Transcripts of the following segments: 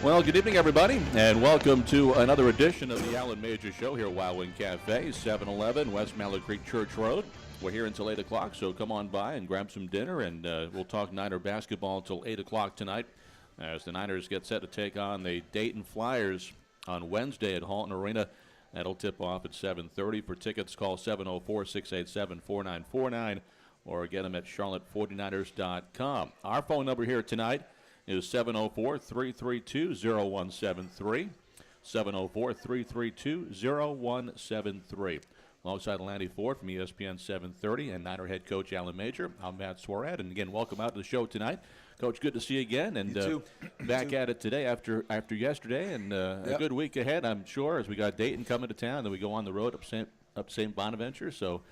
Well, good evening, everybody, and welcome to another edition of the Alan Major Show here at Wild Wing Cafe, 711 West Mallet Creek Church Road. We're here until 8 o'clock, so come on by and grab some dinner, and we'll talk Niner basketball until 8 o'clock tonight as the Niners get set to take on the Dayton Flyers on Wednesday at Halton Arena. That'll tip off at 7:30. For tickets, call 704-687-4949 or get them at charlotte49ers.com. Our phone number here tonight is 704-332-0173, 704-332-0173. Alongside Landy Ford from ESPN 730 and Niner head coach Alan Major, I'm Matt Swarad. And again, welcome out to the show tonight. Coach, good to see you again. And you too. Back at it today after yesterday, and a good week ahead, I'm sure, as we got Dayton coming to town. Then we go on the road up St. Bonaventure. So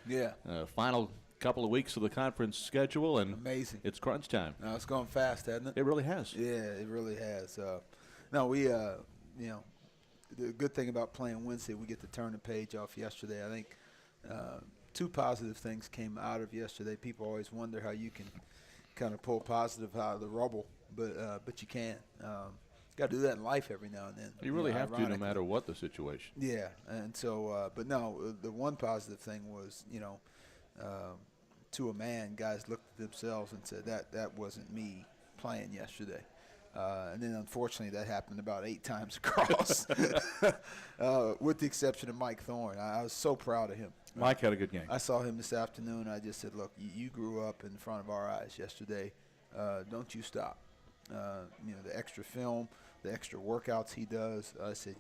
final couple of weeks of the conference schedule, and amazing. It's crunch time. No, it's going fast, hasn't it? It really has. Yeah, it really has. The good thing about playing Wednesday, we get to turn the page off yesterday. I think two positive things came out of yesterday. People always wonder how you can kind of pull positive out of the rubble, but you can. Got to do that in life every now and then. You really have to, no matter what the situation. Yeah, and so, but no, the one positive thing was, to a man, guys looked at themselves and said, that wasn't me playing yesterday. And then, unfortunately, that happened about 8 times across, with the exception of Mike Thorne. I was so proud of him. Mike had a good game. I saw him this afternoon. I just said, look, you grew up in front of our eyes yesterday. Don't you stop. The extra film, the extra workouts he does. I said,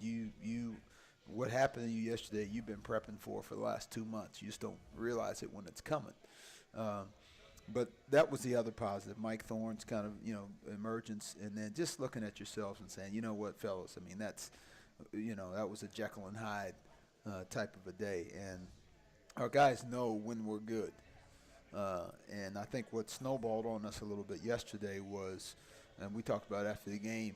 what happened to you yesterday, you've been prepping for the last 2 months. You just don't realize it when it's coming. But that was the other positive, Mike Thorne's kind of, emergence, and then just looking at yourselves and saying, you know what, fellas, I mean, that's, that was a Jekyll and Hyde type of a day. And our guys know when we're good. And I think what snowballed on us a little bit yesterday was, and we talked about after the game,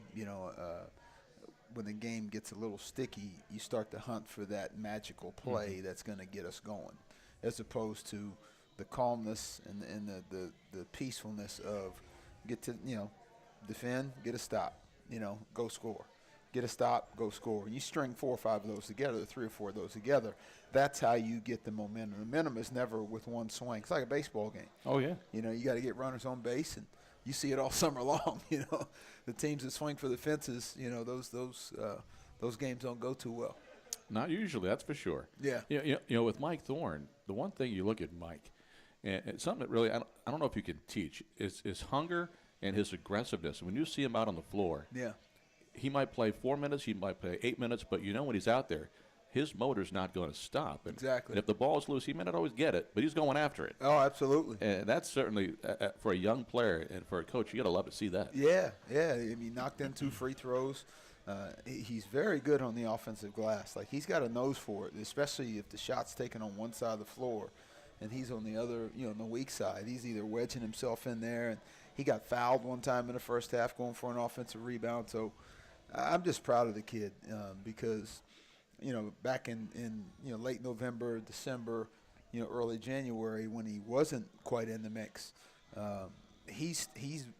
when the game gets a little sticky, you start to hunt for that magical play that's going to get us going, as opposed to the calmness and the peacefulness of get to, defend, get a stop, go score. Get a stop, go score. And you string 4 or 5 of those together, 3 or 4 of those together, that's how you get the momentum. The momentum is never with one swing. It's like a baseball game. Oh, yeah. You got to get runners on base, and you see it all summer long, The teams that swing for the fences, those games don't go too well. Not usually, that's for sure. Yeah. With Mike Thorne, the one thing you look at Mike, and it's something that really, I don't know if you can teach, is hunger and his aggressiveness. When you see him out on the floor, he might play 4 minutes, he might play 8 minutes, but when he's out there, his motor's not going to stop. Exactly. And if the ball's loose, he may not always get it, but he's going after it. Oh, absolutely. And that's certainly, for a young player and for a coach, you got to love to see that. Yeah. I mean, he knocked in 2 free throws. He's very good on the offensive glass. Like, he's got a nose for it, especially if the shot's taken on one side of the floor and he's on the other, on the weak side. He's either wedging himself in there, and he got fouled one time in the first half going for an offensive rebound. So I'm just proud of the kid because, back in late November, December, early January, when he wasn't quite in the mix, he's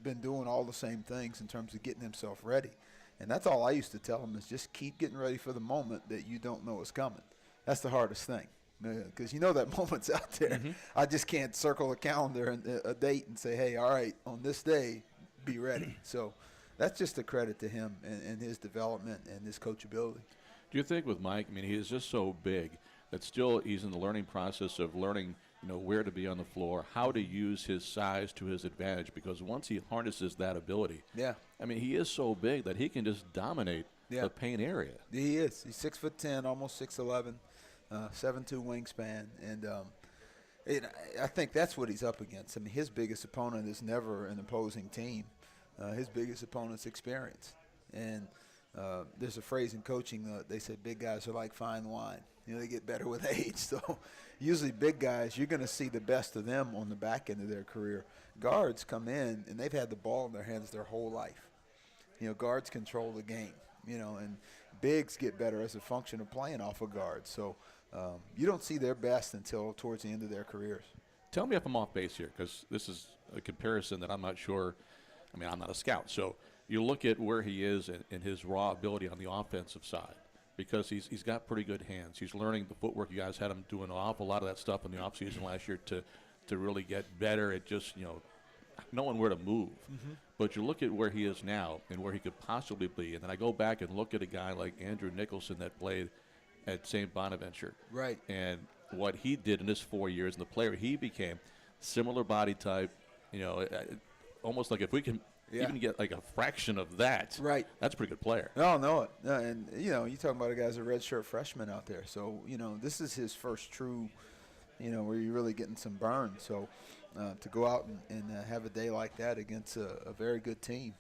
been doing all the same things in terms of getting himself ready. And that's all I used to tell him, is just keep getting ready for the moment that you don't know is coming. That's the hardest thing, because that moment's out there. Mm-hmm. I just can't circle a calendar and a date and say, hey, all right, on this day, be ready. So that's just a credit to him and his development and his coachability. Do you think with Mike, he is just so big that still he's in the learning process of learning, where to be on the floor, how to use his size to his advantage, because once he harnesses that ability, he is so big that he can just dominate the paint area. He is. He's 6'10", almost 6'11", 7'2" wingspan, and I think that's what he's up against. His biggest opponent is never an opposing team. His biggest opponent's experience, and there's a phrase in coaching, they say big guys are like fine wine. They get better with age. So usually big guys, you're going to see the best of them on the back end of their career. Guards come in, and they've had the ball in their hands their whole life. Guards control the game, and bigs get better as a function of playing off of guards. So you don't see their best until towards the end of their careers. Tell me if I'm off base here, because this is a comparison that I'm not sure. I'm not a scout. So you look at where he is and his raw ability on the offensive side, because he's got pretty good hands. He's learning the footwork. You guys had him doing an awful lot of that stuff in the offseason last year to really get better at just, knowing where to move. Mm-hmm. But you look at where he is now and where he could possibly be, and then I go back and look at a guy like Andrew Nicholson that played at St. Bonaventure. Right. And what he did in his 4 years and the player he became, similar body type, almost like if we can even get like a fraction of that, right, that's a pretty good player. No, and you're talking about a guy's a redshirt freshman out there. So, this is his first true, where you're really getting some burn. So to go out and have a day like that against a very good team,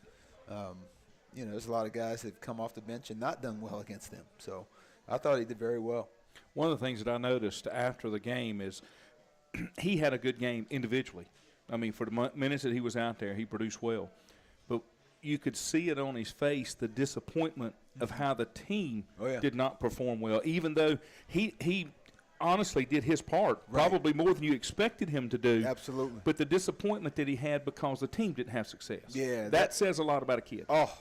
there's a lot of guys that come off the bench and not done well against them. So I thought he did very well. One of the things that I noticed after the game is he had a good game individually. I mean, for the minutes that he was out there, he produced well. But you could see it on his face, the disappointment of how the team did not perform well, even though he honestly did his part, probably more than you expected him to do. Absolutely. But the disappointment that he had because the team didn't have success. Yeah. That says a lot about a kid. Oh,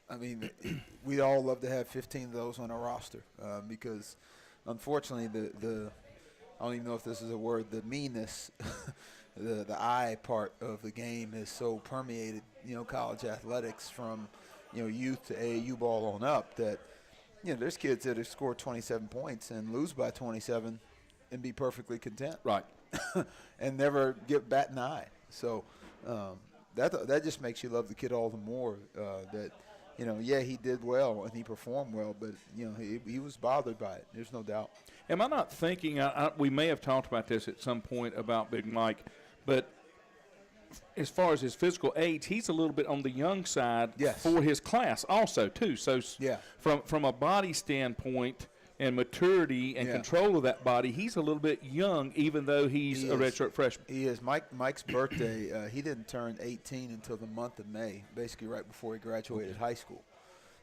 I mean, we'd all love to have 15 of those on our roster because, unfortunately, the I don't even know if this is a word, the meanness, the I part of the game is so permeated, college athletics from, youth to AAU ball on up that, there's kids that have scored 27 points and lose by 27 and be perfectly content. Right. And never get bat an eye. So that just makes you love the kid all the more that, he did well and he performed well, but, he was bothered by it. There's no doubt. Am I not thinking, we may have talked about this at some point about Big Mike, but as far as his physical age, he's a little bit on the young side for his class also, too. So from a body standpoint and maturity and control of that body, he's a little bit young, even though he's a redshirt freshman. He is. Mike's birthday, he didn't turn 18 until the month of May, basically right before he graduated high school.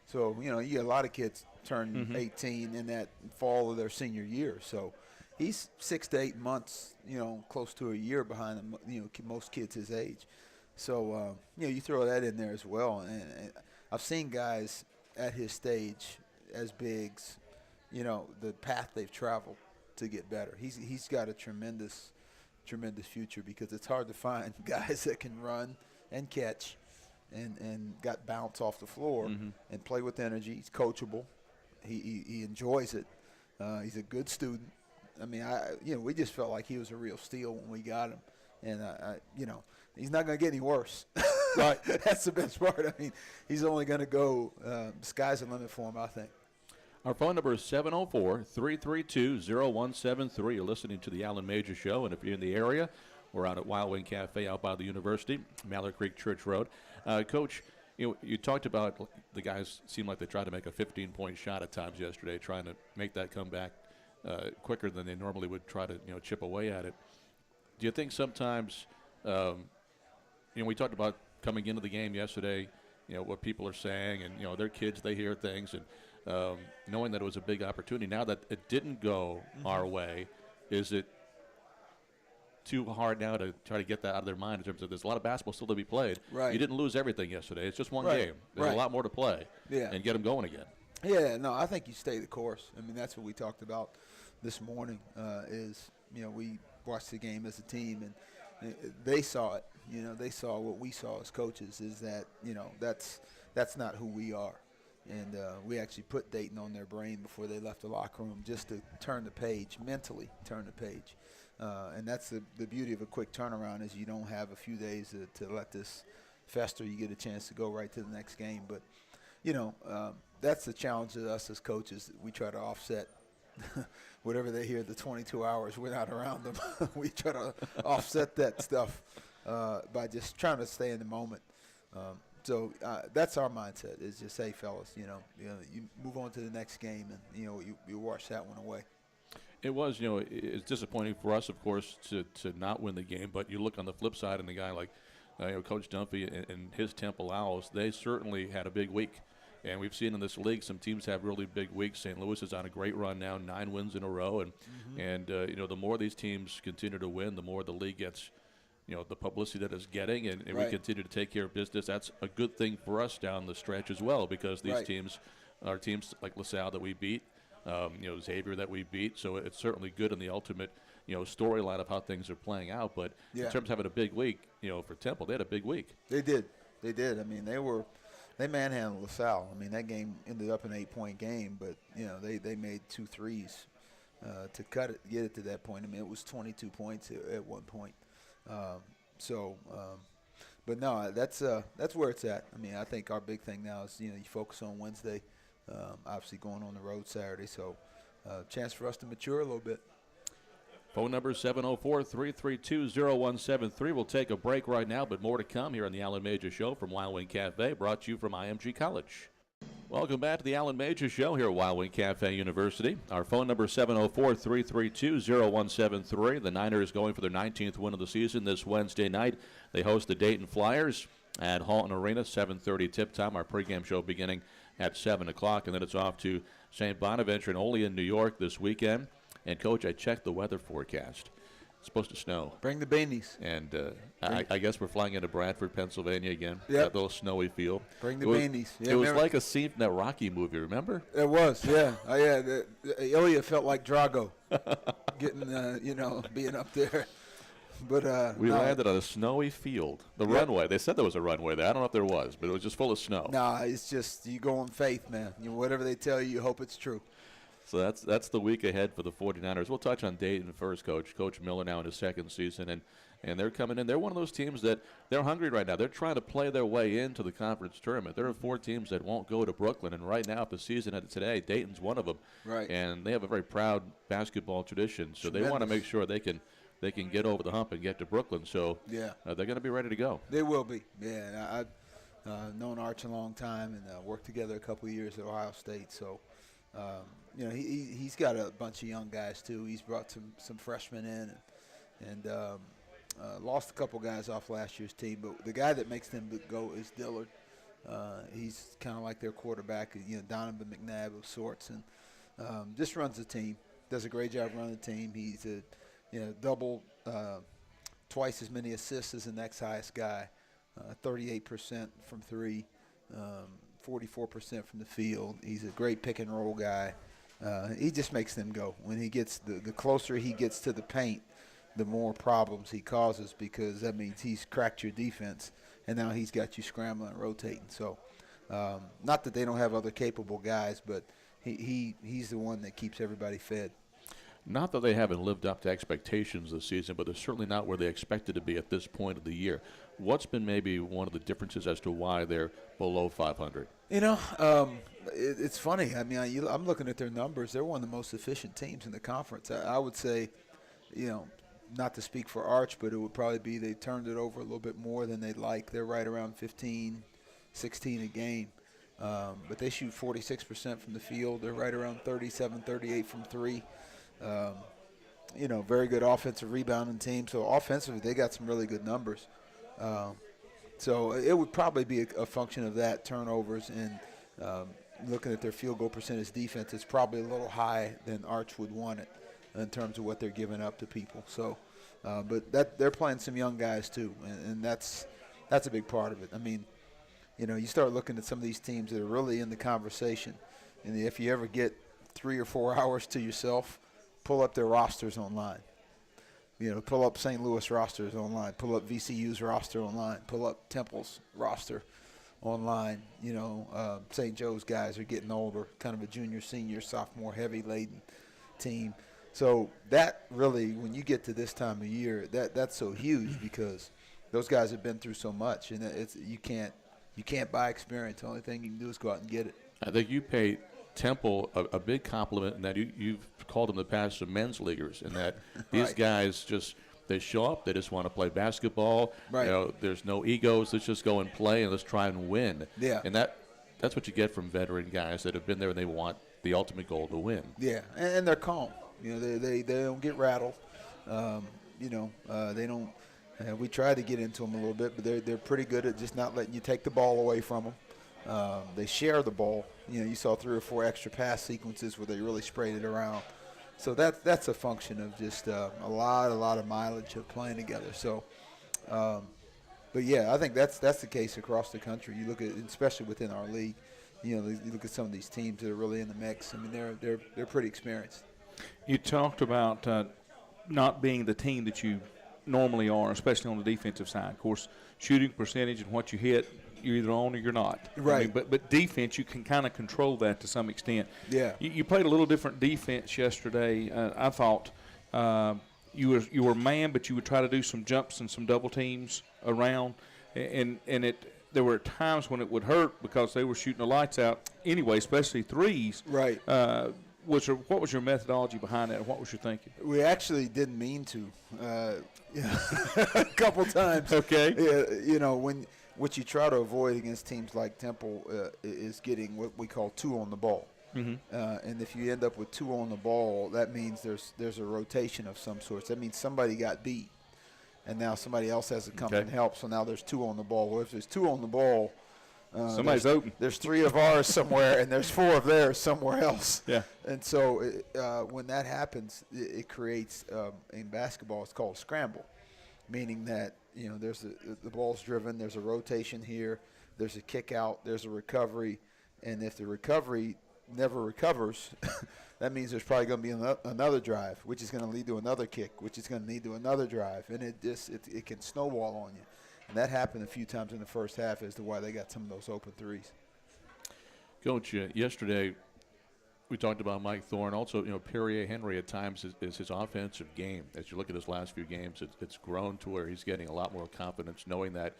So, you get a lot of kids turn 18 in that fall of their senior year. So he's 6 to 8 months, close to a year behind most kids his age. So, you throw that in there as well. And I've seen guys at his stage as bigs, the path they've traveled to get better. He's got a tremendous future because it's hard to find guys that can run and catch and got bounce off the floor and play with energy. He's coachable. He enjoys it. He's a good student. I mean, we just felt like he was a real steal when we got him. And, he's not going to get any worse. Right. That's the best part. I mean, he's only going to go sky's the limit for him, I think. Our phone number is 704-332-0173. You're listening to the Alan Major Show, and if you're in the area, we're out at Wild Wing Cafe out by the university, Mallard Creek Church Road. Coach, you talked about the guys seemed like they tried to make a 15-point shot at times yesterday, trying to make that come back quicker than they normally would try to chip away at it. Do you think sometimes, we talked about coming into the game yesterday, what people are saying, and they're kids, they hear things, and knowing that it was a big opportunity. Now that it didn't go our way, is it too hard now to try to get that out of their mind in terms of there's a lot of basketball still to be played? Right. You didn't lose everything yesterday. It's just one game. There's a lot more to play and get them going again. Yeah, no, I think you stay the course. I mean, that's what we talked about this morning is, we watched the game as a team, and they saw it. They saw what we saw as coaches is that, that's not who we are. And we actually put Dayton on their brain before they left the locker room just to turn the page, mentally turn the page. And that's the beauty of a quick turnaround is you don't have a few days to let this fester. You get a chance to go right to the next game. But, that's the challenge of us as coaches. We try to offset whatever they hear the 22 hours we're not around them. We try to offset that stuff by just trying to stay in the moment. So that's our mindset is just, hey, fellas, you move on to the next game and, you wash that one away. It was, it's disappointing for us, of course, to not win the game. But you look on the flip side, and a guy like Coach Dunphy and his Temple Owls, they certainly had a big week. And we've seen in this league some teams have really big weeks. St. Louis is on a great run now, 9 wins in a row. And the more these teams continue to win, the more the league gets the publicity that it's getting, and we Right. continue to take care of business. That's a good thing for us down the stretch as well, because these Right. teams are teams like LaSalle that we beat, Xavier that we beat. So it's certainly good in the ultimate, storyline of how things are playing out. But Yeah. in terms of having a big week, for Temple, they had a big week. They did. I mean, they manhandled LaSalle. I mean, that game ended up an 8-point game, but they made 2 threes to get it to that point. I mean, it was 22 points at one point. But no, that's where it's at. I mean, I think our big thing now is you focus on Wednesday, obviously going on the road Saturday, so chance for us to mature a little bit. Phone number 704-332-0173. We'll take a break right now, but more to come here on the Alan Major Show from Wild Wing Cafe, brought to you from IMG College. Welcome back to the Alan Major Show here at Wild Wing Cafe University. Our phone number 704-332-0173. The Niners going for their 19th win of the season this Wednesday night. They host the Dayton Flyers at Halton Arena, 7:30 tip time. Our pregame show beginning at 7 o'clock, and then it's off to St. Bonaventure and Olean, New York this weekend. And, Coach, I checked the weather forecast. It's supposed to snow. Bring the beanies. And I guess we're flying into Bradford, Pennsylvania again. Yep. That little snowy feel. Bring the beanies. Yeah, it was like a scene from that Rocky movie, remember? It was, yeah. Oh, yeah. Ilya felt like Drago getting, being up there. But we landed on a snowy field. The runway. They said there was a runway there. I don't know if there was, but it was just full of snow. No, it's just you go on faith, man. Whatever they tell you hope it's true. So that's the week ahead for the 49ers. We'll touch on Dayton first, Coach. Coach Miller now in his second season, and they're coming in. They're one of those teams that they're hungry right now. They're trying to play their way into the conference tournament. There are 4 teams that won't go to Brooklyn, and right now, if the season ended today, Dayton's one of them. Right. And they have a very proud basketball tradition, so Tremendous. they want to make sure they can get over the hump and get to Brooklyn. So yeah, they're going to be ready to go. They will be. Yeah, I've known Arch a long time and worked together a couple of years at Ohio State. So. He's got a bunch of young guys too. He's brought some freshmen in, and lost a couple guys off last year's team. But the guy that makes them go is Dillard. He's kind of like their quarterback, Donovan McNabb of sorts, and just runs the team. Does a great job running the team. He's twice as many assists as the next highest guy, 38% from 3. 44% from the field. He's a great pick and roll guy. He just makes them go. When he gets the closer he gets to the paint, the more problems he causes, because that means he's cracked your defense, and now he's got you scrambling and rotating. So, not that they don't have other capable guys, but he's the one that keeps everybody fed. Not that they haven't lived up to expectations this season, but they're certainly not where they expected to be at this point of the year. What's been maybe one of the differences as to why they're below 500? It's funny. I mean, I'm looking at their numbers. They're one of the most efficient teams in the conference. I would say, not to speak for Arch, but it would probably be they turned it over a little bit more than they'd like. They're right around 15, 16 a game. But they shoot 46% from the field. They're right around 37, 38 from 3. Very good offensive rebounding team. So offensively, they got some really good numbers. So it would probably be a function of that, turnovers, and looking at their field goal percentage defense, it's probably a little high than Arch would want it in terms of what they're giving up to people. So, but they're playing some young guys too, and that's a big part of it. I mean, you start looking at some of these teams that are really in the conversation, and if you ever get 3 or 4 hours to yourself, pull up their rosters online. Pull up St. Louis rosters online. Pull up VCU's roster online. Pull up Temple's roster online. St. Joe's guys are getting older, kind of a junior, senior, sophomore, heavy-laden team. So that really, when you get to this time of year, that's so huge, because those guys have been through so much, and you can't buy experience. The only thing you can do is go out and get it. I think you pay Temple a big compliment in that you've called them the past some men's leaguers, and that these Right. guys they show up, they just want to play basketball. Right. There's no egos. Let's just go and play, and let's try and win. Yeah. And that's what you get from veteran guys that have been there, and they want the ultimate goal to win. Yeah, and they're calm. They don't get rattled. They don't. We tried to get into them a little bit, but they're pretty good at just not letting you take the ball away from them. They share the ball. You saw 3 or 4 extra pass sequences where they really sprayed it around. So that's a function of just a lot of mileage of playing together. So But yeah, I think that's the case across the country. You look at, especially within our league, you look at some of these teams that are really in the mix. I mean, they're pretty experienced. You talked about not being the team that you normally are, especially on the defensive side. Of course, shooting percentage and what you hit, you're either on or you're not. Right. I mean, but defense, you can kind of control that to some extent. Yeah. You played a little different defense yesterday. I thought you were man, but you would try to do some jumps and some double teams around, and there were times when it would hurt because they were shooting the lights out anyway, especially threes. Right. What was your methodology behind that, and what was your thinking? We actually didn't mean to. A couple times. Okay. Yeah, what you try to avoid against teams like Temple is getting what we call two on the ball. Mm-hmm. And if you end up with two on the ball, that means there's a rotation of some sorts. That means somebody got beat, and now somebody else has to come and help. So now there's two on the ball. Well, if there's two on the ball, somebody's open. There's three of ours somewhere, and there's four of theirs somewhere else. Yeah. And so when that happens, it creates in basketball it's called a scramble, meaning that there's the ball's driven. There's a rotation here. There's a kick out. There's a recovery, and if the recovery never recovers, that means there's probably going to be another drive, which is going to lead to another kick, which is going to lead to another drive, and it can snowball on you. And that happened a few times in the first half as to why they got some of those open threes. Coach, yesterday we talked about Mike Thorne. Also, Perrier Henry at times is his offensive game. As you look at his last few games, it's grown to where he's getting a lot more confidence, knowing that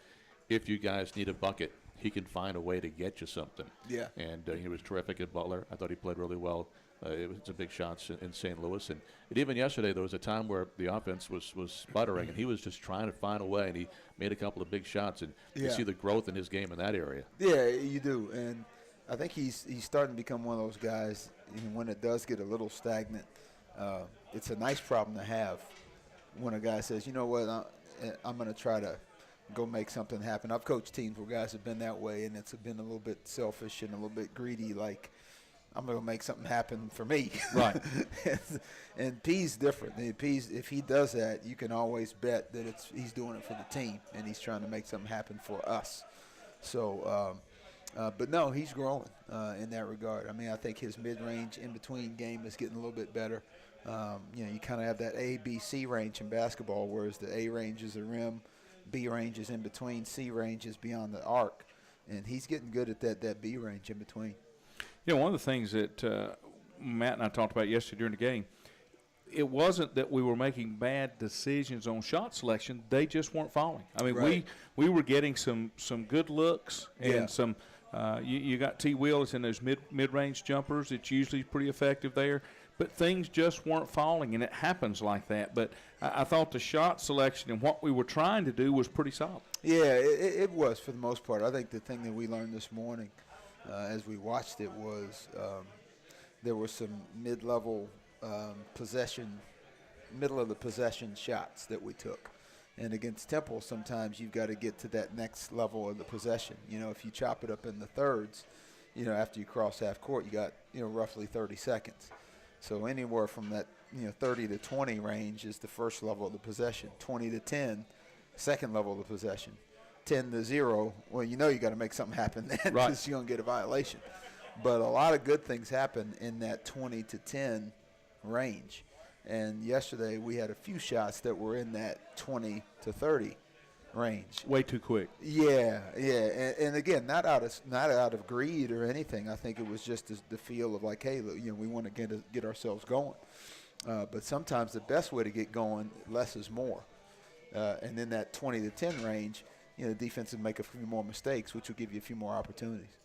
if you guys need a bucket, he can find a way to get you something. Yeah. And he was terrific at Butler. I thought he played really well. It was a big shots in St. Louis. And even yesterday, there was a time where the offense was sputtering, and he was just trying to find a way, and he made a couple of big shots. And you see the growth in his game in that area. Yeah, you do. And I think he's starting to become one of those guys, when it does get a little stagnant, it's a nice problem to have when a guy says, you know what, I'm going to try to go make something happen. I've coached teams where guys have been that way, and it's been a little bit selfish and a little bit greedy, like, I'm going to make something happen for me. Right. And P's different. If he does that, you can always bet that he's doing it for the team, and he's trying to make something happen for us. So, but no, he's growing in that regard. I mean, I think his mid-range in-between game is getting a little bit better. You kind of have that A, B, C range in basketball, whereas the A range is the rim, B range is in between, C range is beyond the arc. And he's getting good at that B range in between. One of the things that Matt and I talked about yesterday during the game, it wasn't that we were making bad decisions on shot selection. They just weren't falling. I mean, right. we were getting some good looks and some you got T. Willis in those mid-range jumpers. It's usually pretty effective there. But things just weren't falling, and it happens like that. But I thought the shot selection and what we were trying to do was pretty solid. Yeah, it was for the most part. I think the thing that we learned this morning as we watched it was there were some middle of the possession shots that we took. And against Temple, sometimes you've got to get to that next level of the possession. If you chop it up in the thirds, after you cross half court, you got, roughly 30 seconds. So anywhere from that, 30 to 20 range is the first level of the possession. 20 to 10, second level of the possession. 10 to 0, well, you got to make something happen then because you're going to get a violation. But a lot of good things happen in that 20 to 10 range. And yesterday we had a few shots that were in that 20 to 30 range. Way too quick. Yeah. And again, not out of greed or anything. I think it was just the feel of like, hey, we want to get ourselves going. But sometimes the best way to get going, less is more. And in that 20 to 10 range, the defense will make a few more mistakes, which will give you a few more opportunities.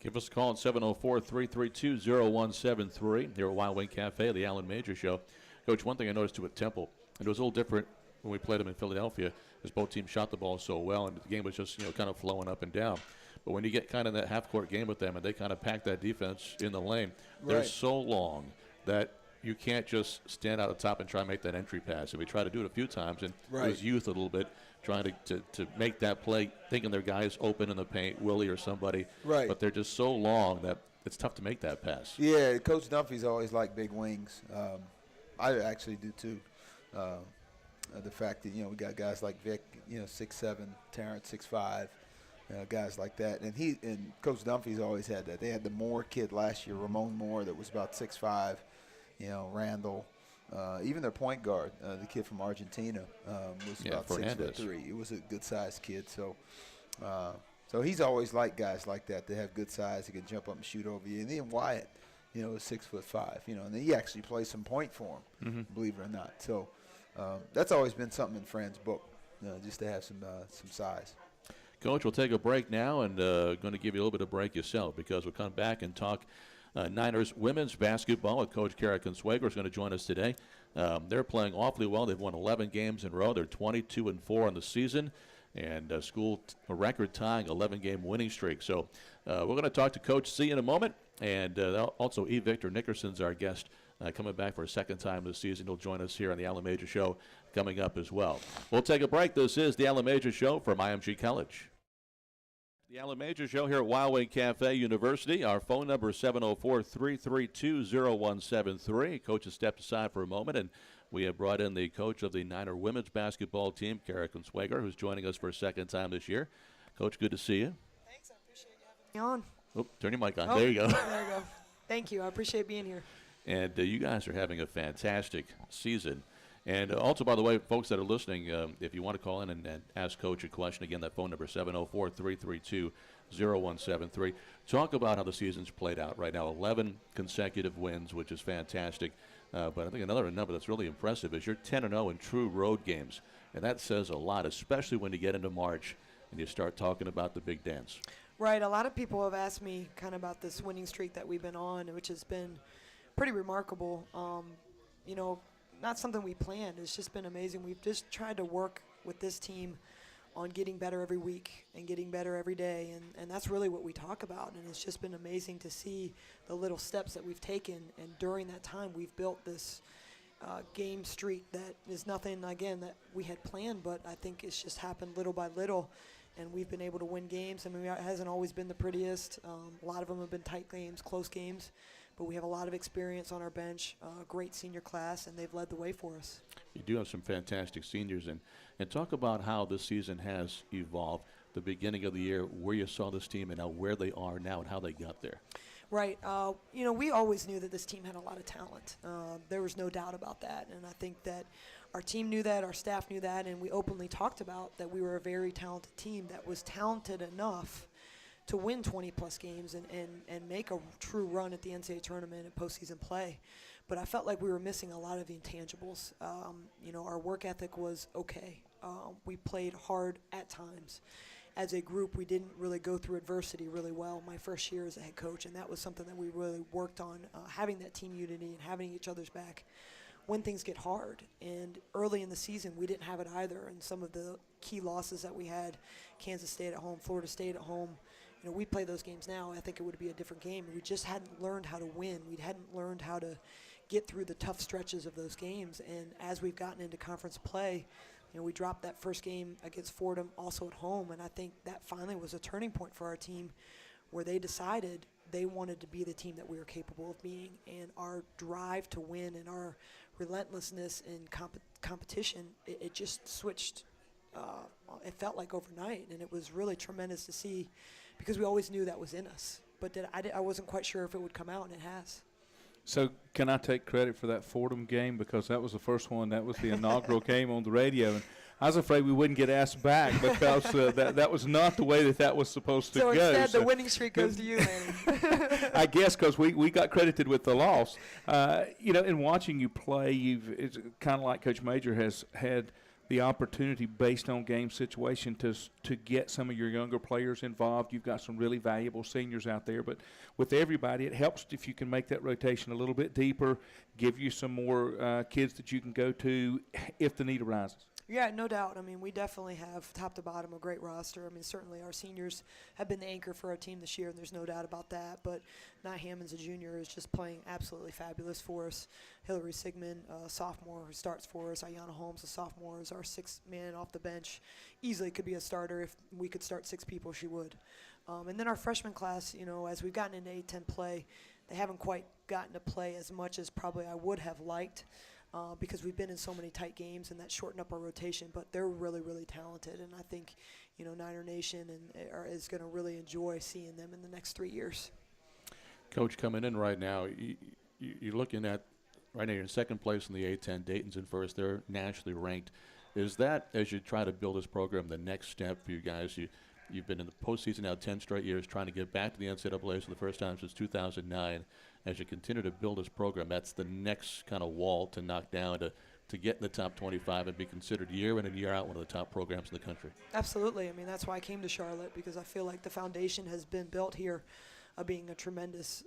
Give us a call at 704-332-0173 here at Wild Wing Cafe, the Alan Major Show. Coach, one thing I noticed too at Temple, and it was a little different when we played them in Philadelphia, is both teams shot the ball so well, and the game was just kind of flowing up and down. But when you get kind of that half-court game with them, and they kind of pack that defense in the lane, they're so long that you can't just stand out the top and try and make that entry pass. And we tried to do it a few times, and it was youth a little bit, trying to make that play, thinking their guys open in the paint, Willie or somebody. Right. But they're just so long that it's tough to make that pass. Yeah, Coach Dunphy's always liked big wings. I actually do too. the fact that, we got guys like Vic, 6'7", Terrence 6'5", guys like that. And Coach Dunphy's always had that. They had the Moore kid last year, Ramon Moore, that was about 6'5", Randall. Even their point guard, the kid from Argentina, was about Fernandez. 6'3". He was a good-sized kid. So he's always liked guys like that. They have good size. He can jump up and shoot over you. And then Wyatt, is 6'5", and then he actually plays some point for him, believe it or not. So that's always been something in Fran's book, just to have some size. Coach, we'll take a break now and going to give you a little bit of break yourself because we'll come back and talk Niners women's basketball with Coach Cara Consuegra is going to join us today. They're playing awfully well. They've won 11 games in a row. They're 22-4 on the season, and school record tying 11-game winning streak. So we're going to talk to Coach C in a moment, and also E. Victor Dickerson's our guest coming back for a second time this season. He'll join us here on the Allen Major Show coming up as well. We'll take a break. This is the Allen Major Show from IMG College. The Allen Major Show here at Wild Wing Cafe University. Our phone number is 704-332-0173. Coach has stepped aside for a moment, and we have brought in the coach of the Niner women's basketball team, Cara Consuegra, who's joining us for a second time this year. Coach, good to see you. Thanks. I appreciate you having me on. Oh, turn your mic on. There you go. There you go. Thank you. I appreciate being here. And you guys are having a fantastic season. And also, by the way, folks that are listening, if you want to call in and ask Coach a question, again, that phone number is 704-332-0173. Talk about how the season's played out right now. 11 consecutive wins, which is fantastic. But I think another number that's really impressive is you're 10-0 in true road games. And that says a lot, especially when you get into March and you start talking about the big dance. Right. A lot of people have asked me kind of about this winning streak that we've been on, which has been pretty remarkable. Not something we planned. It's just been amazing. We've just tried to work with this team on getting better every week and getting better every day, and that's really what we talk about. And it's just been amazing to see the little steps that we've taken, and during that time we've built this game streak that is nothing, again, that we had planned, but I think it's just happened little by little, and we've been able to win games. I mean, it hasn't always been the prettiest. A lot of them have been tight games, close games. But we have a lot of experience on our bench, great senior class, and they've led the way for us. You do have some fantastic seniors. And talk about how this season has evolved, the beginning of the year, where you saw this team and now where they are now and how they got there. Right. We always knew that this team had a lot of talent. There was no doubt about that. And I think that our team knew that, our staff knew that, and we openly talked about that we were a very talented team that was talented enough to win 20-plus games and make a true run at the NCAA tournament and postseason play. But I felt like we were missing a lot of the intangibles. Our work ethic was okay. We played hard at times. As a group, we didn't really go through adversity really well my first year as a head coach, and that was something that we really worked on, having that team unity and having each other's back when things get hard. And early in the season, we didn't have it either. And some of the key losses that we had, Kansas State at home, Florida State at home, we play those games now, I think it would be a different game. We just hadn't learned how to win. We hadn't learned how to get through the tough stretches of those games. And as we've gotten into conference play, we dropped that first game against Fordham also at home, and I think that finally was a turning point for our team where they decided they wanted to be the team that we were capable of being. And our drive to win and our relentlessness in competition, it just switched. It felt like overnight, and it was really tremendous to see, because we always knew that was in us. But I wasn't quite sure if it would come out, and it has. So can I take credit for that Fordham game, because that was the first one. That was the inaugural game on the radio, and I was afraid we wouldn't get asked back because that was not the way that was supposed to go. So instead, the winning streak goes to you, Manny. I guess because we got credited with the loss. In watching you play, it's kind of like Coach Major has had the opportunity based on game situation to get some of your younger players involved. You've got some really valuable seniors out there, but with everybody, it helps if you can make that rotation a little bit deeper, give you some more kids that you can go to if the need arises. Yeah, no doubt. I mean, we definitely have top to bottom a great roster. I mean, certainly our seniors have been the anchor for our team this year, and there's no doubt about that. But Nye Hammond's a junior, is just playing absolutely fabulous for us. Hillary Sigmund, a sophomore who starts for us. Ayanna Holmes, a sophomore, is our sixth man off the bench. Easily could be a starter. If we could start 6 people, she would. And then our freshman class, as we've gotten into A-10 play, they haven't quite gotten to play as much as probably I would have liked. because we've been in so many tight games, and that shortened up our rotation. But they're really, really talented, and I think, Niner Nation is going to really enjoy seeing them in the next 3 years. Coach, coming in right now, you're looking at right now you're in second place in the A-10. Dayton's in first. They're nationally ranked. Is that, as you try to build this program, the next step for you guys? You've been in the postseason now 10 straight years, trying to get back to the NCAA for the first time since 2009. As you continue to build this program, that's the next kind of wall to knock down to get in the top 25 and be considered year in and year out one of the top programs in the country. Absolutely. I mean, that's why I came to Charlotte, because I feel like the foundation has been built here of being a tremendous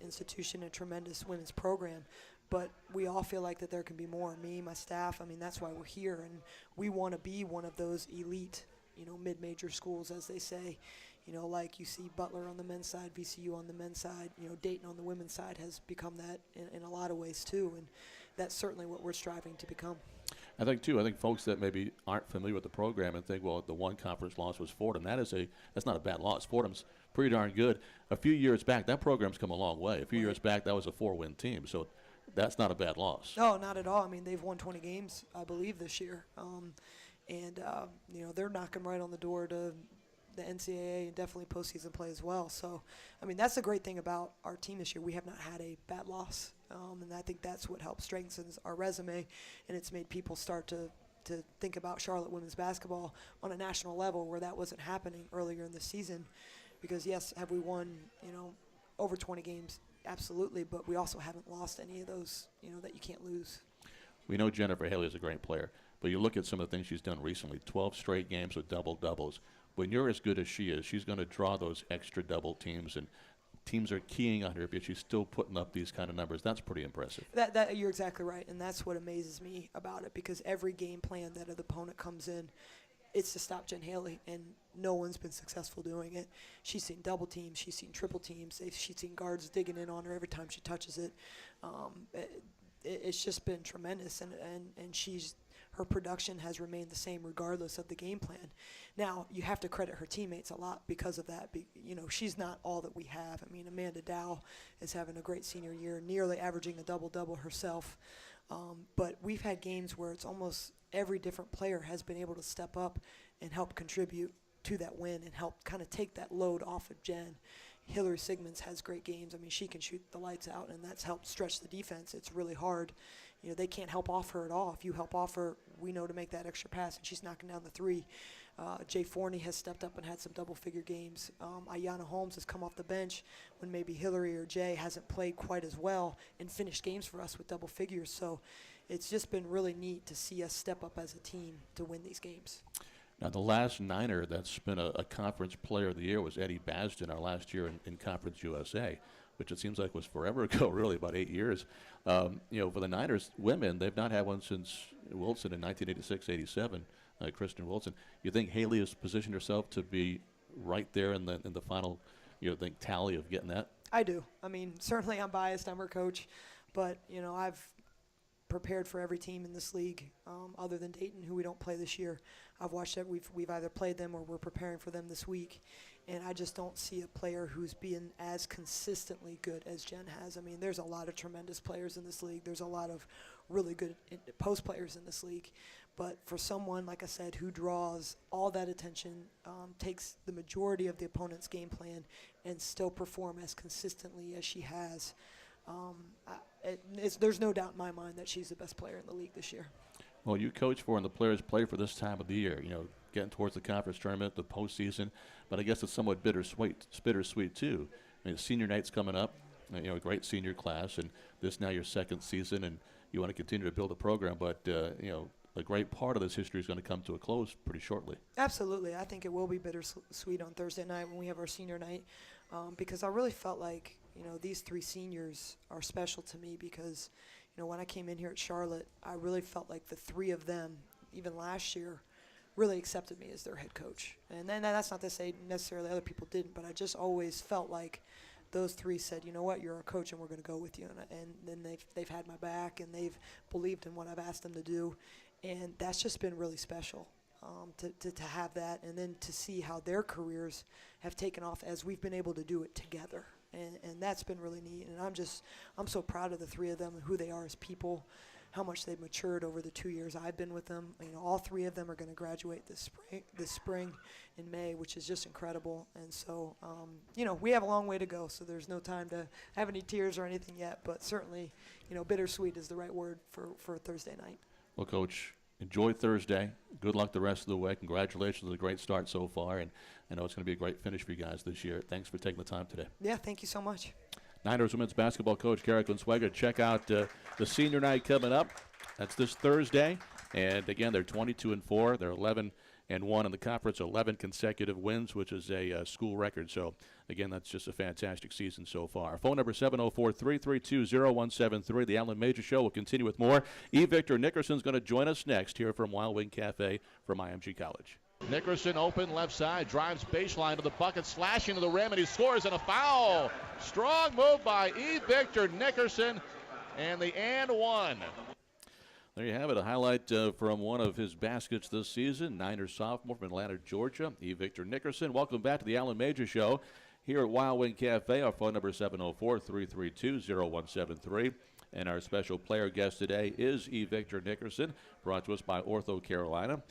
institution, a tremendous women's program. But we all feel like that there can be more. Me, my staff, I mean, that's why we're here. And we want to be one of those elite, mid-major schools, as they say. Like you see Butler on the men's side, VCU on the men's side, Dayton on the women's side has become that in a lot of ways too. And that's certainly what we're striving to become. I think folks that maybe aren't familiar with the program and think, well, the one conference loss was Fordham. That's not a bad loss. Fordham's pretty darn good. A few years back, that program's come a long way. A few years back, that was a 4-win team. So that's not a bad loss. No, not at all. I mean, they've won 20 games, I believe, this year. They're knocking right on the door to the NCAA and definitely postseason play as well. So, I mean, that's the great thing about our team this year. We have not had a bad loss, and I think that's what helps strengthens our resume, and it's made people start to think about Charlotte women's basketball on a national level, where that wasn't happening earlier in the season. Because, yes, have we won, over 20 games? Absolutely, but we also haven't lost any of those, that you can't lose. We know Jennifer Haley is a great player, but you look at some of the things she's done recently, 12 straight games with double-doubles. When you're as good as she is, she's going to draw those extra double teams, and teams are keying on her, but she's still putting up these kind of numbers. That's pretty impressive. That you're exactly right, and that's what amazes me about it, because every game plan that an opponent comes in, it's to stop Jen Haley, and no one's been successful doing it. She's seen double teams. She's seen triple teams. She's seen guards digging in on her every time she touches it. It's just been tremendous, and her production has remained the same regardless of the game plan. Now, you have to credit her teammates a lot because of that. She's not all that we have. I mean, Amanda Dow is having a great senior year, nearly averaging a double-double herself. But we've had games where it's almost every different player has been able to step up and help contribute to that win and help kind of take that load off of Jen. Hillary Sigmunds has great games. I mean, she can shoot the lights out, and that's helped stretch the defense. It's really hard. They can't help off her at all. If you help off her, we know to make that extra pass, and she's knocking down the three. Jay Forney has stepped up and had some double-figure games. Ayanna Holmes has come off the bench when maybe Hillary or Jay hasn't played quite as well and finished games for us with double figures. So it's just been really neat to see us step up as a team to win these games. Now, the last Niner that's been a conference player of the year was Eddie Basden, our last year in Conference USA, which it seems like was forever ago, really, about 8 years. For the Niners women, they've not had one since Wilson in 1986-87, Kristen Wilson. You think Haley has positioned herself to be right there in the final, tally of getting that? I do. I mean, certainly I'm biased. I'm her coach. But, I've prepared for every team in this league other than Dayton, who we don't play this year. I've watched it. We've either played them or we're preparing for them this week. And I just don't see a player who's been as consistently good as Jen has. I mean, there's a lot of tremendous players in this league. There's a lot of really good post players in this league. But for someone, like I said, who draws all that attention, takes the majority of the opponent's game plan, and still perform as consistently as she has, there's no doubt in my mind that she's the best player in the league this year. Well, you coach for and the players play for this time of the year, getting towards the conference tournament, the postseason. But I guess it's somewhat bittersweet too. I mean, senior night's coming up, a great senior class, and this now your second season, and you want to continue to build a program. But, a great part of this history is going to come to a close pretty shortly. Absolutely. I think it will be bittersweet on Thursday night when we have our senior night, because I really felt like, these three seniors are special to me because, when I came in here at Charlotte, I really felt like the three of them, even last year, really accepted me as their head coach. And then that's not to say necessarily other people didn't, but I just always felt like those three said, you know what, you're our coach and we're going to go with you. And then they've had my back and they've believed in what I've asked them to do. And that's just been really special to have that, and then to see how their careers have taken off as we've been able to do it together. And that's been really neat. And I'm so proud of the three of them and who they are as people, how much they've matured over the 2 years I've been with them. You know, all 3 of them are going to graduate this spring in May, which is just incredible. And so, you know, we have a long way to go, so there's no time to have any tears or anything yet. But certainly, you know, bittersweet is the right word for Thursday night. Well, Coach, enjoy Thursday. Good luck the rest of the way. Congratulations on a great start so far, and I know it's going to be a great finish for you guys this year. Thanks for taking the time today. Yeah, thank you so much. Niners women's basketball coach Cara Consuegra. Check out the senior night coming up. That's this Thursday, and again, they're 22-4. They're 11-1 in the conference, 11 consecutive wins, which is a school record. So again, that's just a fantastic season so far. Phone number 704-332-0173. The Allen Major Show will continue with more. E. Victor Nickerson's going to join us next here from Wild Wing Cafe from IMG College. Nickerson open left side, drives baseline to the bucket, slashing to the rim, and he scores, and a foul. Strong move by E. Victor Nickerson, and the and one. There you have it, a highlight from one of his baskets this season. Niners sophomore from Atlanta, Georgia, E. Victor Nickerson. Welcome back to the Allen Major Show here at Wild Wing Cafe. Our phone number is 704-332-0173. And our special player guest today is E. Victor Nickerson, brought to us by Ortho Carolina.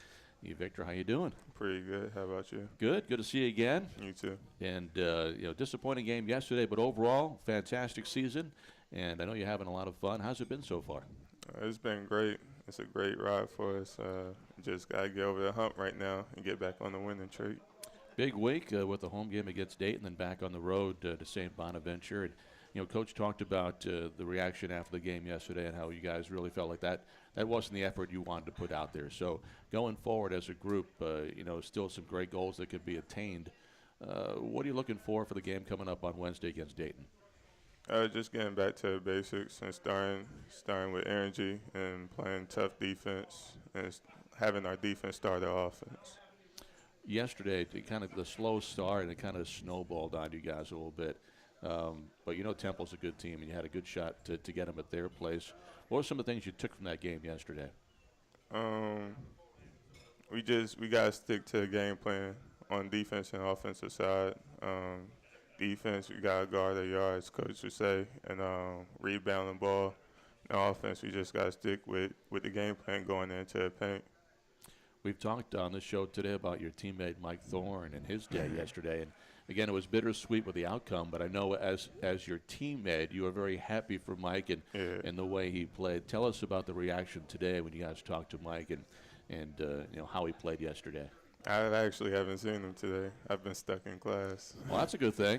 E. Victor, how you doing? Pretty good. How about you? Good. Good to see you again. You too. And, you know, disappointing game yesterday, but overall, fantastic season. And I know you're having a lot of fun. How's it been so far? It's been great. It's a great ride for us. Just got to get over the hump right now and get back on the winning streak. Big week with the home game against Dayton, then back on the road to St. Bonaventure. And, you know, Coach talked about the reaction after the game yesterday and how you guys really felt like that wasn't the effort you wanted to put out there. So going forward as a group, you know, still some great goals that could be attained. What are you looking for the game coming up on Wednesday against Dayton? Just getting back to the basics and starting with energy and playing tough defense and having our defense start our offense. Yesterday, the slow start, and it kind of snowballed on you guys a little bit. But you know Temple's a good team, and you had a good shot to get them at their place. What were some of the things you took from that game yesterday? We got to stick to the game plan on defense and offensive side. Defense, we got to guard our yards, coach would say, and rebound the ball. And offense, we just got to stick with the game plan going into the paint. We've talked on this show today about your teammate Mike Thorne and his day yesterday, and again, it was bittersweet with the outcome. But I know as your teammate, you are very happy for Mike and the way he played. Tell us about the reaction today when you guys talked to Mike and you know how he played yesterday. I actually haven't seen him today. I've been stuck in class. Well, that's a good thing.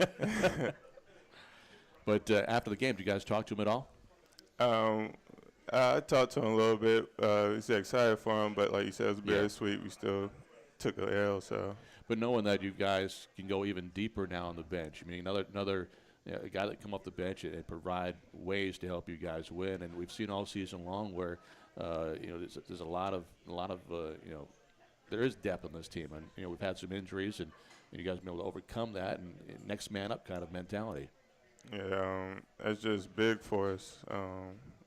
But after the game, did you guys talk to him at all? I talked to him a little bit. He's excited for him, but like you said, it was bittersweet. We still took an L. So. But knowing that you guys can go even deeper now on the bench, I mean, another guy that come off the bench and provide ways to help you guys win, and we've seen all season long where you know there's a lot of you know there is depth on this team, and you know we've had some injuries, and you guys have been able to overcome that and next man up kind of mentality. Yeah, that's just big for us. I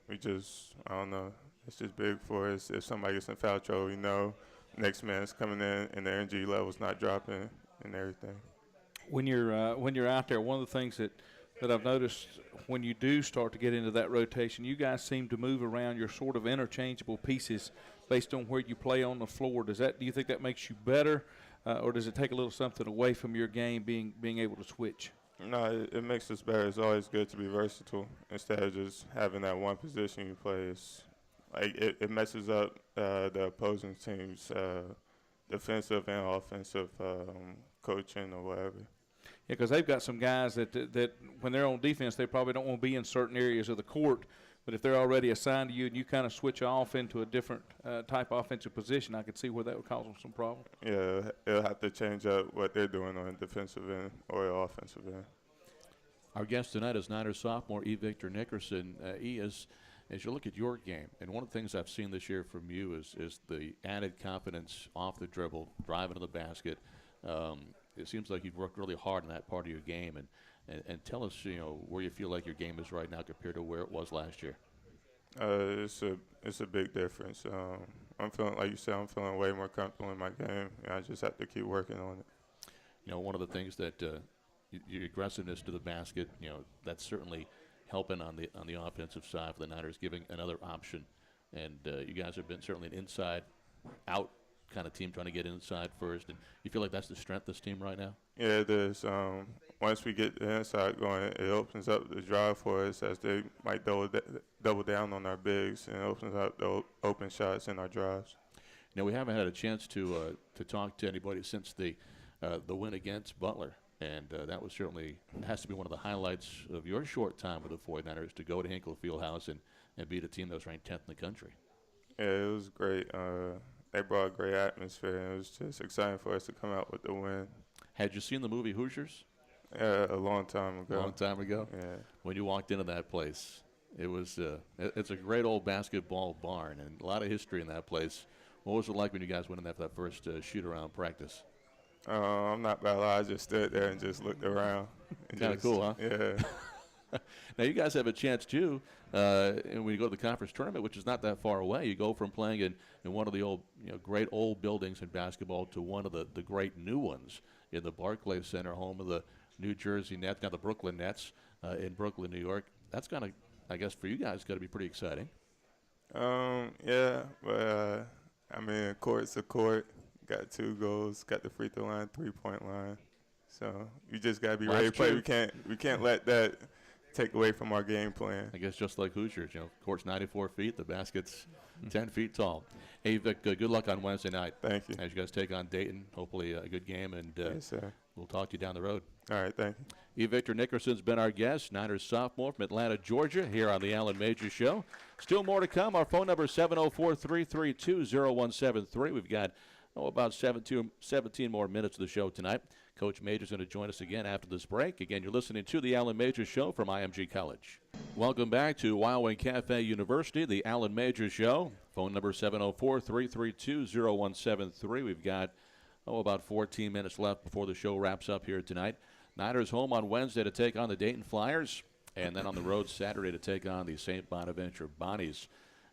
don't know. It's just big for us. If somebody gets in foul trouble, we know next man's coming in and the energy level's not dropping and everything. When you're out there, one of the things that I've noticed when you do start to get into that rotation, you guys seem to move around your sort of interchangeable pieces based on where you play on the floor. Do you think that makes you better, or does it take a little something away from your game being able to switch? No, it makes us better. It's always good to be versatile instead of just having that one position you play. It's like it messes up the opposing team's defensive and offensive coaching or whatever. Yeah, because they've got some guys that when they're on defense, they probably don't want to be in certain areas of the court. But if they're already assigned to you and you kind of switch off into a different type of offensive position, I could see where that would cause them some problems. Yeah, it'll have to change up what they're doing on the defensive end or the offensive end. Our guest tonight is Niners sophomore E. Victor Nickerson. As you look at your game, and one of the things I've seen this year from you is the added confidence off the dribble, driving to the basket. It seems like you've worked really hard in that part of your game, and tell us, you know, where you feel like your game is right now compared to where it was last year. It's a big difference. I'm feeling, like you said, I'm feeling way more comfortable in my game. And I just have to keep working on it. You know, one of the things that your aggressiveness to the basket, you know, that's certainly helping on the offensive side for the Niners, giving another option And you guys have been certainly an inside-out kind of team trying to get inside first. And you feel like that's the strength of this team right now? Yeah, it is. Once we get the inside going, it opens up the drive for us as they might double down on our bigs, and it opens up the open shots in our drives. Now, we haven't had a chance to talk to anybody since the win against Butler. And that was certainly has to be one of the highlights of your short time with the 49ers, to go to Hinkle Fieldhouse and beat a team that was ranked 10th in the country. Yeah, it was great. They brought a great atmosphere, and it was just exciting for us to come out with the win. Had you seen the movie Hoosiers? A long time ago. A long time ago? Yeah. When you walked into that place, it was it's a great old basketball barn and a lot of history in that place. What was it like when you guys went in there for that first shoot-around practice? I'm not gonna lie, I just stood there and just looked around. Kind of cool, huh? Yeah. Now, you guys have a chance, too, and when you go to the conference tournament, which is not that far away, you go from playing in one of the old, great old buildings in basketball to one of the great new ones in the Barclays Center, home of the New Jersey Nets, now the Brooklyn Nets in Brooklyn, New York. That's going to, I guess, for you guys, got to be pretty exciting. Yeah, but, court's a court. Got 2 goals, got the free throw line, 3-point line. So you just got to be ready to play. We can't let that take away from our game plan. I guess just like Hoosiers, court's 94 feet, the basket's 10 feet tall. Hey, Vic, good luck on Wednesday night. Thank you. As you guys take on Dayton, hopefully a good game, and yes, sir. We'll talk to you down the road. All right, thank you. Victor Nickerson's been our guest, Niners sophomore from Atlanta, Georgia, here on the Alan Major Show. Still more to come. Our phone number is 704-332-0173. We've got about 17 more minutes of the show tonight. Coach Major's going to join us again after this break. Again, you're listening to the Alan Major Show from IMG College. Welcome back to Wild Wing Cafe University, the Alan Major Show. Phone number 704-332-0173. We've got about 14 minutes left before the show wraps up here tonight. Niners home on Wednesday to take on the Dayton Flyers, and then on the road Saturday to take on the St. Bonaventure Bonnies.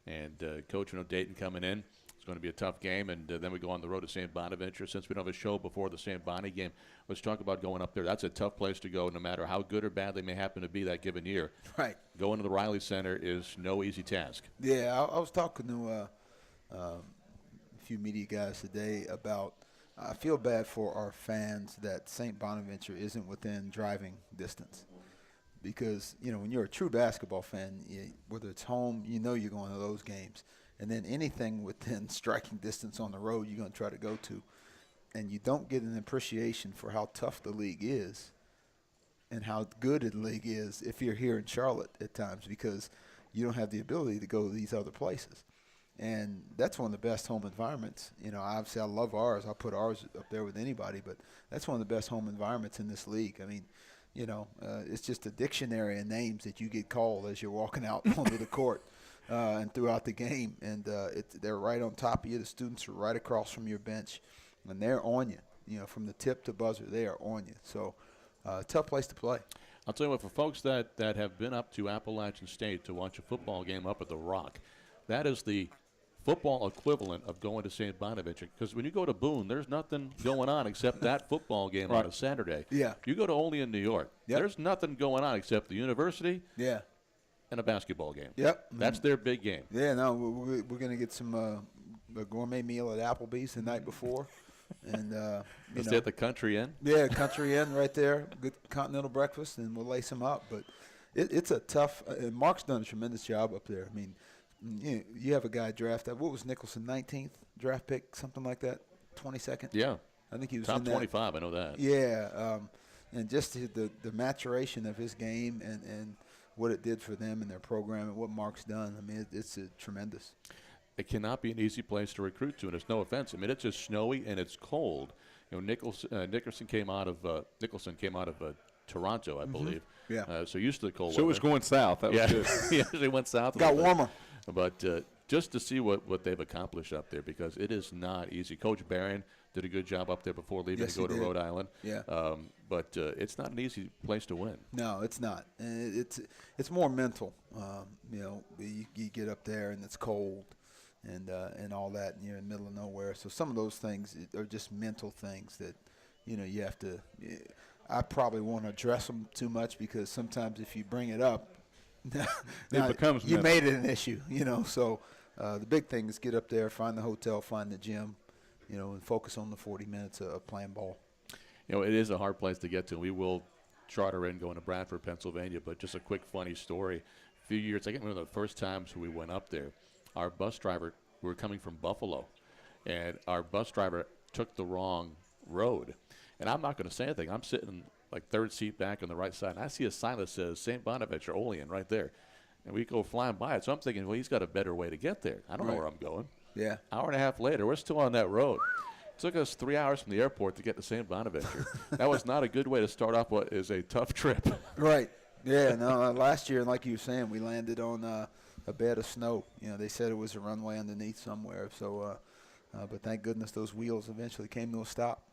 And Coach, Dayton coming in. It's going to be a tough game, and then we go on the road to St. Bonaventure. Since we don't have a show before the St. Bonnie game, let's talk about going up there. That's a tough place to go, no matter how good or bad they may happen to be that given year. Right. Going to the Riley Center is no easy task. Yeah, I was talking to a few media guys today about I feel bad for our fans that St. Bonaventure isn't within driving distance. Because, when you're a true basketball fan, whether it's home, you're going to those games. And then anything within striking distance on the road, you're going to try to go to. And you don't get an appreciation for how tough the league is and how good the league is if you're here in Charlotte at times, because you don't have the ability to go to these other places. And that's one of the best home environments. Obviously I love ours. I'll put ours up there with anybody, but that's one of the best home environments in this league. It's just a dictionary of names that you get called as you're walking out onto the court and throughout the game. And they're right on top of you. The students are right across from your bench, and they're on you. From the tip to buzzer, they are on you. So tough place to play. I'll tell you what, for folks that have been up to Appalachian State to watch a football game up at the Rock, that is the football equivalent of going to St. Bonaventure, because when you go to Boone, there's nothing going on except that football game on a Saturday. Yeah. You go to Ole in New York, there's nothing going on except the university and a basketball game. Yep. That's their big game. Yeah, no, we're going to get some a gourmet meal at Applebee's the night before. And Stay at the Country Inn? Yeah, Country Inn right there. Good continental breakfast, and we'll lace them up. But it's a tough and Mark's done a tremendous job up there. You have a guy drafted. What was Nicholson, 19th draft pick, something like that, 22nd? Yeah. I think he was top in that. 25, I know that. Yeah, and just the maturation of his game and what it did for them and their program and what Mark's done. It's tremendous. It cannot be an easy place to recruit to, and it's no offense. It's just snowy and it's cold. Nicholson came out of Toronto, I believe. Yeah. So used to the cold So it weather. was going south. That was good. Yeah, it went south. Got warmer. But just to see what they've accomplished up there, because it is not easy. Coach Barron did a good job up there before leaving to go to Rhode Island. Yeah. But it's not an easy place to win. No, it's not. And it's more mental. You get up there and it's cold and all that, and you're in the middle of nowhere. So some of those things are just mental things that, you have to I probably won't address them too much, because sometimes if you bring it up, it becomes you mental. made it an issue, So the big thing is get up there, find the hotel, find the gym, and focus on the 40 minutes of playing ball. It is a hard place to get to. We will charter in going to Bradford, Pennsylvania, but just a quick funny story. A few years, I can't remember the first times we went up there. Our bus driver, we were coming from Buffalo, and our bus driver took the wrong road. And I'm not going to say anything. I'm sitting like third seat back on the right side, and I see a sign that says St. Bonaventure, Olean, right there. And we go flying by it. So I'm thinking, well, he's got a better way to get there. I don't know where I'm going. Yeah. Hour and a half later, we're still on that road. It took us 3 hours from the airport to get to St. Bonaventure. That was not a good way to start off what is a tough trip. Right. Yeah, no, last year, like you were saying, we landed on a bed of snow. They said it was a runway underneath somewhere. So, but thank goodness those wheels eventually came to a stop.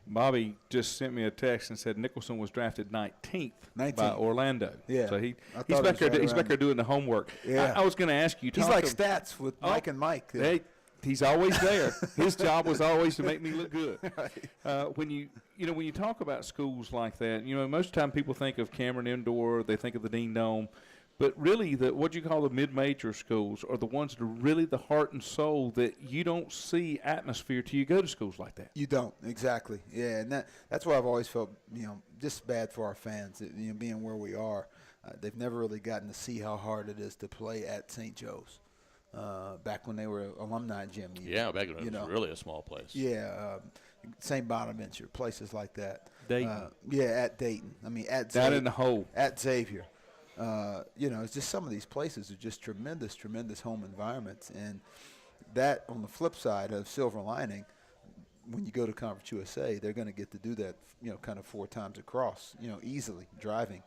Bobby just sent me a text and said Nicholson was drafted 19th by Orlando. Yeah. So he's back there. He's back there doing the homework. Yeah. I was going to ask you. He's like stats with Mike and Mike. He's always there. His job was always to make me look good. Right. When you talk about schools like that, most of the time people think of Cameron Indoor, they think of the Dean Dome, but really what you call the mid-major schools are the ones that are really the heart and soul that you don't see atmosphere till you go to schools like that. You don't, exactly. Yeah, and that's why I've always felt, just bad for our fans, being where we are. They've never really gotten to see how hard it is to play at St. Joe's. Back when they were alumni gym. Yeah, back when it was really a small place. Yeah, St. Bonaventure, places like that. Dayton. At Dayton. At down in the hole. At Xavier. It's just some of these places are just tremendous, tremendous home environments. And that, on the flip side of silver lining, when you go to Conference USA, they're going to get to do that, kind of 4 times across, easily driving,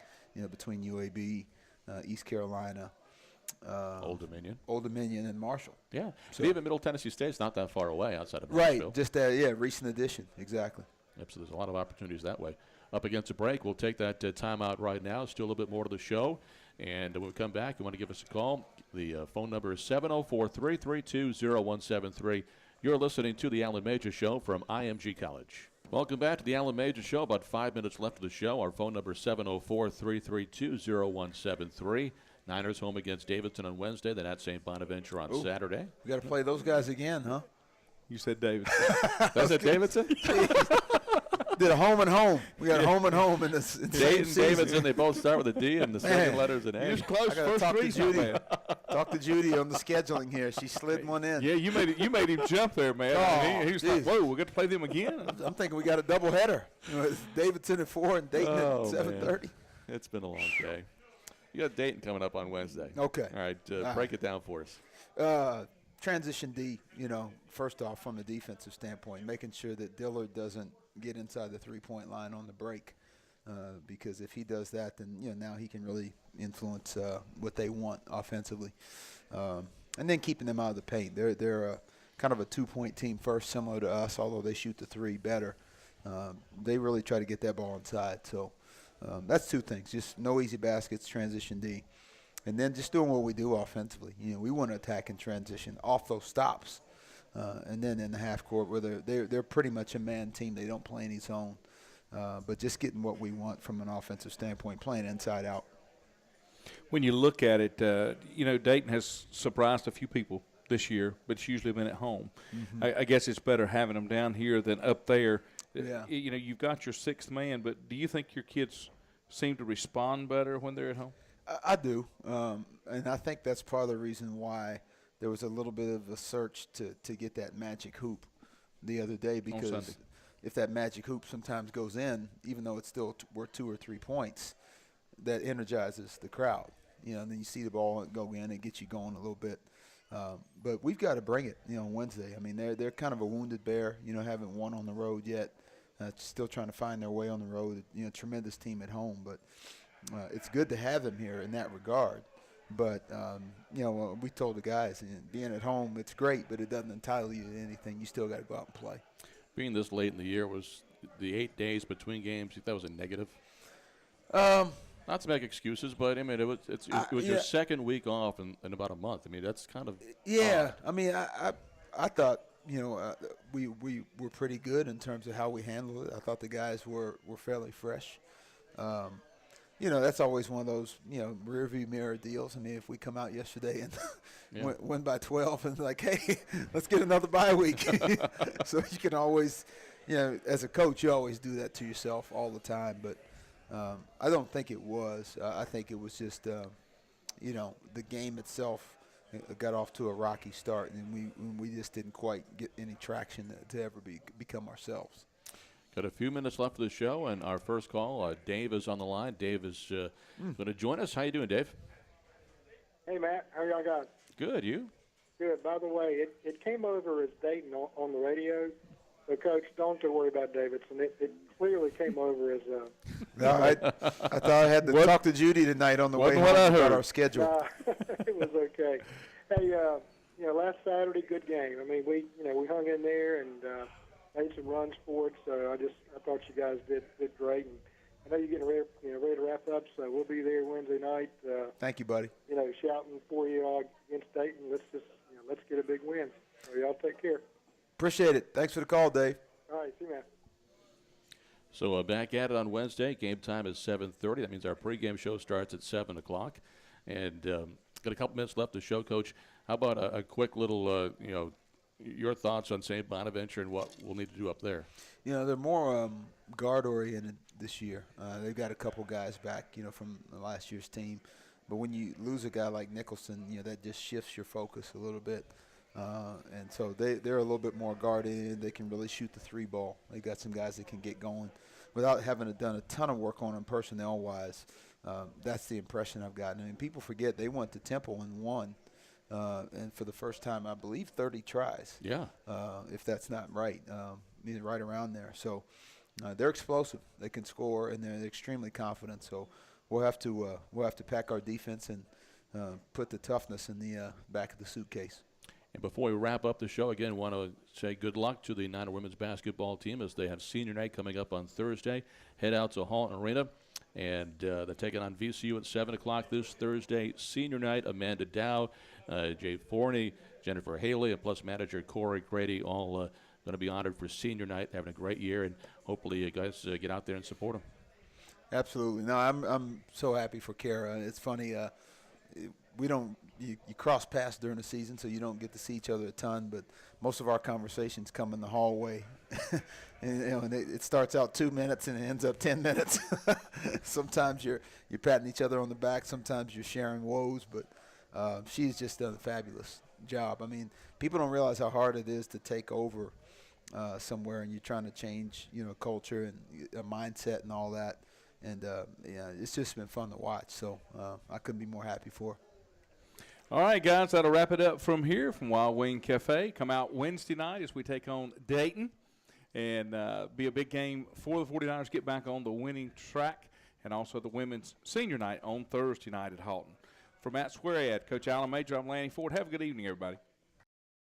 between UAB, East Carolina, Old Dominion, and Marshall. Yeah. So even Middle Tennessee State's not that far away outside of Nashville. Right. Just recent addition. Exactly. Yep. So there's a lot of opportunities that way. Up against a break, we'll take that timeout right now. Still a little bit more to the show, and when we come back, you want to give us a call. The phone number is 704-332-0173. You're listening to the Alan Major Show from IMG College. Welcome back to the Alan Major Show. About 5 minutes left of the show. Our phone number is 704-332-0173. Niners home against Davidson on Wednesday, then at St. Bonaventure on Saturday. We got to play those guys again, huh? You said Davidson. That's at Davidson? Did a home and home. We got home and home in this. Davidson, they both start with a D and the second letter's an A. You're close. I got to talk to Judy. Talk to Judy on the scheduling here. She slid one in. Yeah, you made him jump there, man. Oh, he was like, whoa, we got to play them again? I'm thinking we got a doubleheader. It's Davidson at 4 and Dayton at 7:30. It's been a long day. You got Dayton coming up on Wednesday. Okay. All right, break it down for us. Transition D, first off from a defensive standpoint, making sure that Dillard doesn't get inside the three-point line on the break, because if he does that, then now he can really influence what they want offensively, and then keeping them out of the paint. They're kind of a 2-point team first, similar to us, although they shoot the three better. They really try to get that ball inside. So that's 2 things: just no easy baskets, transition D. And then just doing what we do offensively. We want to attack and transition off those stops. And then in the half court where they're pretty much a man team. They don't play any zone. But just getting what we want from an offensive standpoint, playing inside out. When you look at it, Dayton has surprised a few people this year, but it's usually been at home. Mm-hmm. I guess it's better having them down here than up there. Yeah. You've got your 6th man, but do you think your kids seem to respond better when they're at home? I do, and I think that's part of the reason why there was a little bit of a search to get that magic hoop the other day, because if that magic hoop sometimes goes in, even though it's still worth 2 or 3 points, that energizes the crowd. And then you see the ball go in and get you going a little bit. But we've got to bring it, on Wednesday. They're kind of a wounded bear, haven't won on the road yet, still trying to find their way on the road. Tremendous team at home, but it's good to have them here in that regard. But, we told the guys, being at home, it's great, but it doesn't entitle you to anything. You still got to go out and play. Being this late in the year, was the 8 days between games, you think that was a negative? Not to make excuses, but, it was your second week off in about a month. That's kind of odd. I thought, we were pretty good in terms of how we handled it. I thought the guys were fairly fresh. that's always one of those, rearview mirror deals. I mean, if we come out yesterday and win by 12 and like, hey, let's get another bye week. So you can always, as a coach, you always do that to yourself all the time. But I don't think it was. I think it was just, the game itself got off to a rocky start, and we just didn't quite get any traction to ever become ourselves. Got a few minutes left of the show, and our first call, Dave is on the line. Dave is going to join us. How you doing, Dave? Hey, Matt. How y'all got? Good. You? Good. By the way, it came over as Dayton on the radio. So, Coach, don't have to worry about Davidson. It clearly came over as No, I thought I had to talk to Judy tonight on the way home about our schedule. It was okay. Hey, last Saturday, good game. I mean, we hung in there and made some runs for it. So I thought you guys did great. And I know you're getting ready to wrap up. So we'll be there Wednesday night. Thank you, buddy. Shouting for you against Dayton. Let's get a big win. So y'all take care. Appreciate it. Thanks for the call, Dave. All right, see you, man. So back at it on Wednesday. Game time is 7:30. That means our pregame show starts at 7 o'clock. And got a couple minutes left to show, Coach. How about a quick little, your thoughts on St. Bonaventure and what we'll need to do up there? They're more guard-oriented this year. They've got a couple guys back, from last year's team. But when you lose a guy like Nicholson, that just shifts your focus a little bit. And so they're a little bit more guarded. They can really shoot the three ball. They got some guys that can get going without having done a ton of work on them personnel-wise. That's the impression I've gotten. I mean, people forget they went to Temple and won. And for the first time, I believe 30 tries. Yeah. If that's not right, right around there. So they're explosive. They can score, and they're extremely confident. So we'll have to pack our defense and put the toughness in the back of the suitcase. And before we wrap up the show, again, want to say good luck to the United women's basketball team as they have senior night coming up on Thursday. Head out to Halton Arena, and they're taking on VCU at 7 o'clock this Thursday. Senior night, Amanda Dow, Jay Forney, Jennifer Haley, and plus manager Corey Grady, all going to be honored for senior night, having a great year, and hopefully you guys get out there and support them. Absolutely. No, I'm so happy for Cara. It's funny, we don't you cross paths during the season, so you don't get to see each other a ton, but most of our conversations come in the hallway. and it starts out 2 minutes and it ends up 10 minutes. Sometimes you're patting each other on the back, sometimes you're sharing woes, but she's just done a fabulous job. I mean, people don't realize how hard it is to take over somewhere, and you're trying to change, culture and a mindset and all that. And it's just been fun to watch. So I couldn't be more happy for her. All right, guys, that'll wrap it up from here from Wild Wing Cafe. Come out Wednesday night as we take on Dayton, and be a big game for the 49ers. Get back on the winning track, and also the women's senior night on Thursday night at Halton. For Matt Squarehead, Coach Alan Major, I'm Lanny Ford. Have a good evening, everybody.